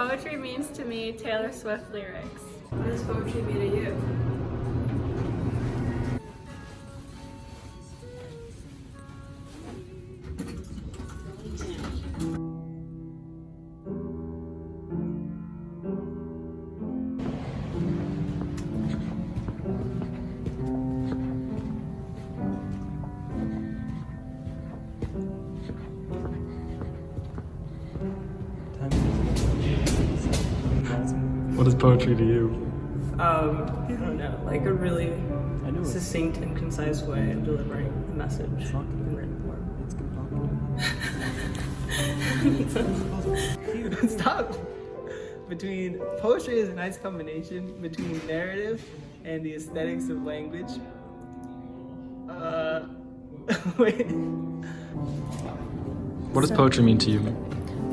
Poetry means to me Taylor Swift lyrics. What does poetry mean to you? What is poetry to you? I don't know, like a really succinct and concise way of delivering a message in written form. Stop! Poetry is a nice combination between narrative and the aesthetics of language. Wait. What does poetry mean to you?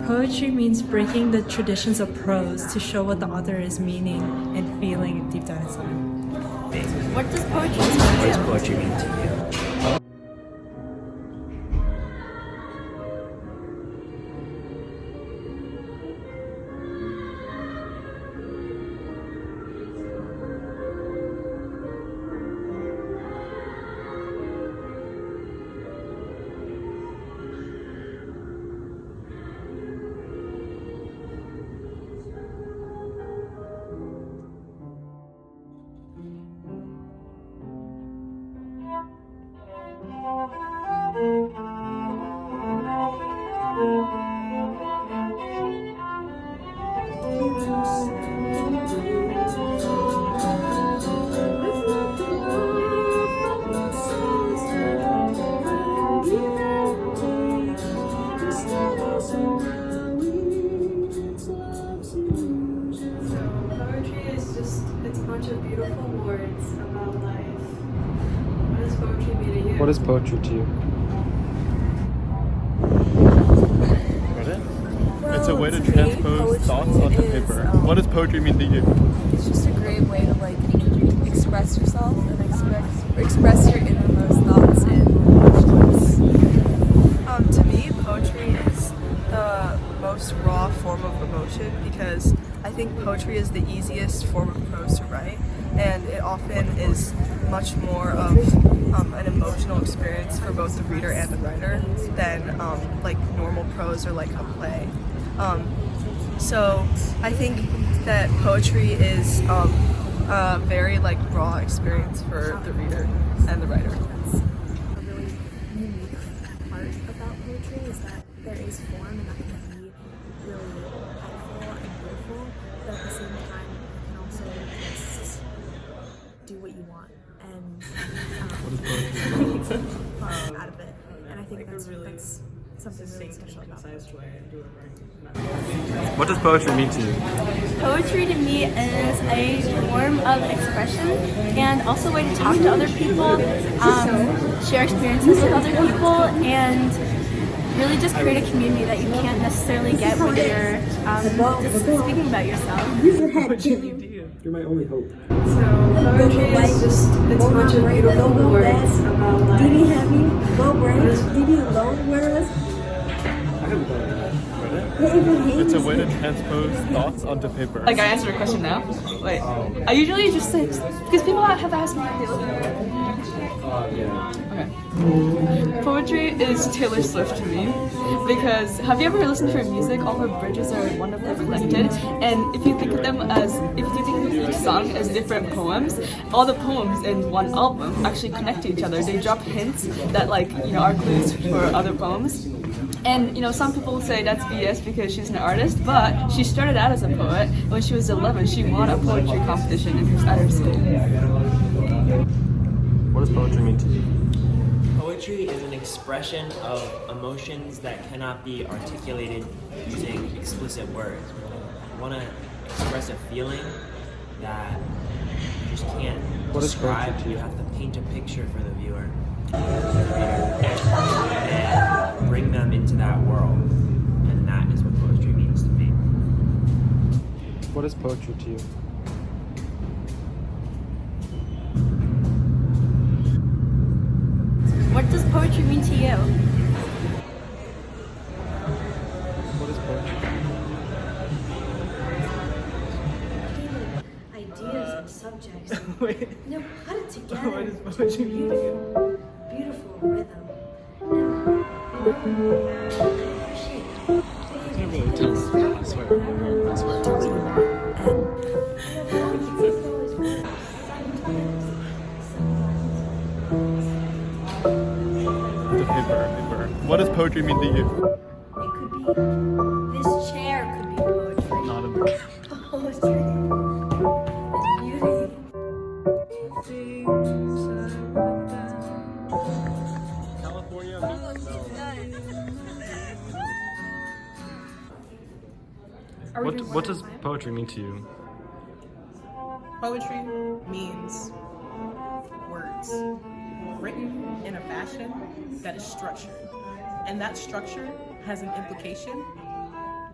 Poetry means breaking the traditions of prose to show what the author is meaning and feeling deep down inside. What does poetry mean to you? What does poetry mean to you? It's a bunch of beautiful words about life. What does poetry mean to you? What is poetry to you? It's a way to transpose thoughts onto paper. What does poetry mean to you? It's just a great way to like express yourself and express your innermost thoughts and emotions. To me, poetry is the most raw form of emotion because I think poetry is the easiest form of prose to write, and it often is much more of an emotional experience for both the reader and the writer than like normal prose or like a play. So I think that poetry is a very like raw experience for the reader and the writer. A really unique part about poetry is that there is form and that can be really helpful and beautiful, but at the same time you can also just do what you want and out of it. And I think Like that's something really succinct special and about concise way of delivering a message. What does poetry mean to you? Poetry to me is a form of expression and also a way to talk to other people, share experiences with other people, and really just create a community that you can't necessarily get when you're just speaking about yourself. What do you do? You're my only hope. So poetry is just it's a bunch of beautiful words about life. Did he have you? Go break. Did you alone words? I haven't done that. It's a way to transpose thoughts onto paper. Like I answered a question now. Wait, I usually just say because people have asked me how they look at it. Okay. Poetry is Taylor Swift to me because have you ever listened to her music? All her bridges are wonderfully connected, and if you think of them as if you think of each song as different poems, all the poems in one album actually connect to each other. They drop hints that are clues for other poems. And some people say that's BS because she's an artist, but she started out as a poet. When she was 11, she won a poetry competition at her school. What does poetry mean to you? Poetry is an expression of emotions that cannot be articulated using explicit words. You want to express a feeling that you just can't describe. You have to paint a picture for the viewer and bring them into that world. And that is what poetry means to me. What is poetry to you? What does poetry mean to you? What is poetry? subjects. Wait. No, put it together. What does to a poetry mean to you? beautiful rhythm. And, I appreciate it. You can't really tell me. I swear. I swear it tells me. The paper. What does poetry mean to you? It could be, this chair could be poetry. Not a book. Poetry is beauty. California. What does poetry mean to you? Poetry means words written in a fashion that is structured. And that structure has an implication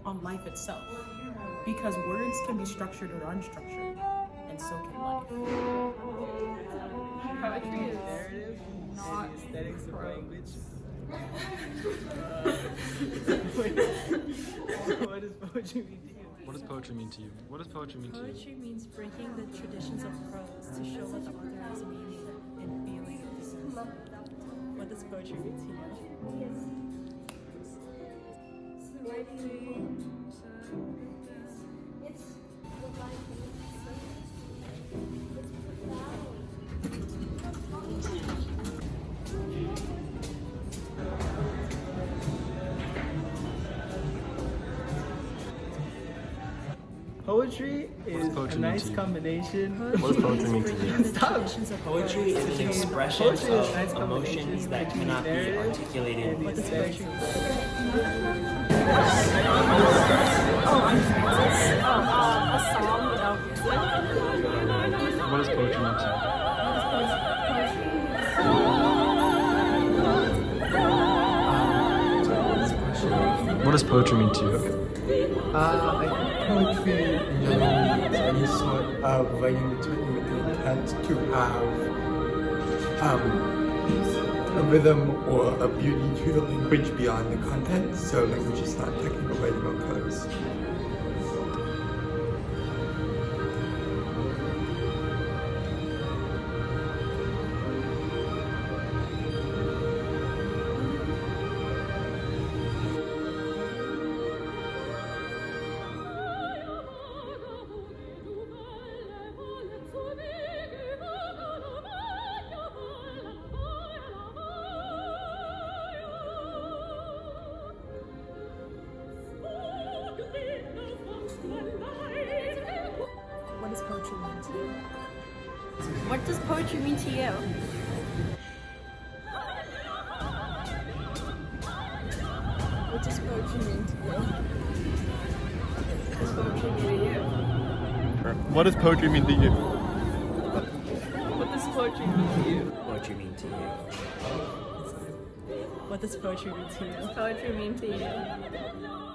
on life itself. Because words can be structured or unstructured, and so can life. Poetry is narrative and the aesthetics of language. What does poetry mean to you? What does poetry mean to you? What does poetry mean to you? Poetry means breaking the traditions of prose to show what the author is meaning and feeling. What does poetry mean to you? Poetry is poetry a mean nice to you? combination. What does poetry mean to you? Stop. Poetry is an expression Poetry is nice of emotions that between cannot be narrative articulated. and the aesthetics of A song without music. What does poetry mean to you? What does poetry mean to you? I think poetry in general means any sort of writing that's written with the intent to have a rhythm or a beauty to the language beyond the content, so language is not technical writing or prose. What does poetry mean to you? What does poetry mean to you? What does poetry mean to you? What does poetry mean to you? What does poetry mean to you? What does poetry mean to you? Poetry mean to you? What does poetry mean to you? What does poetry mean to you?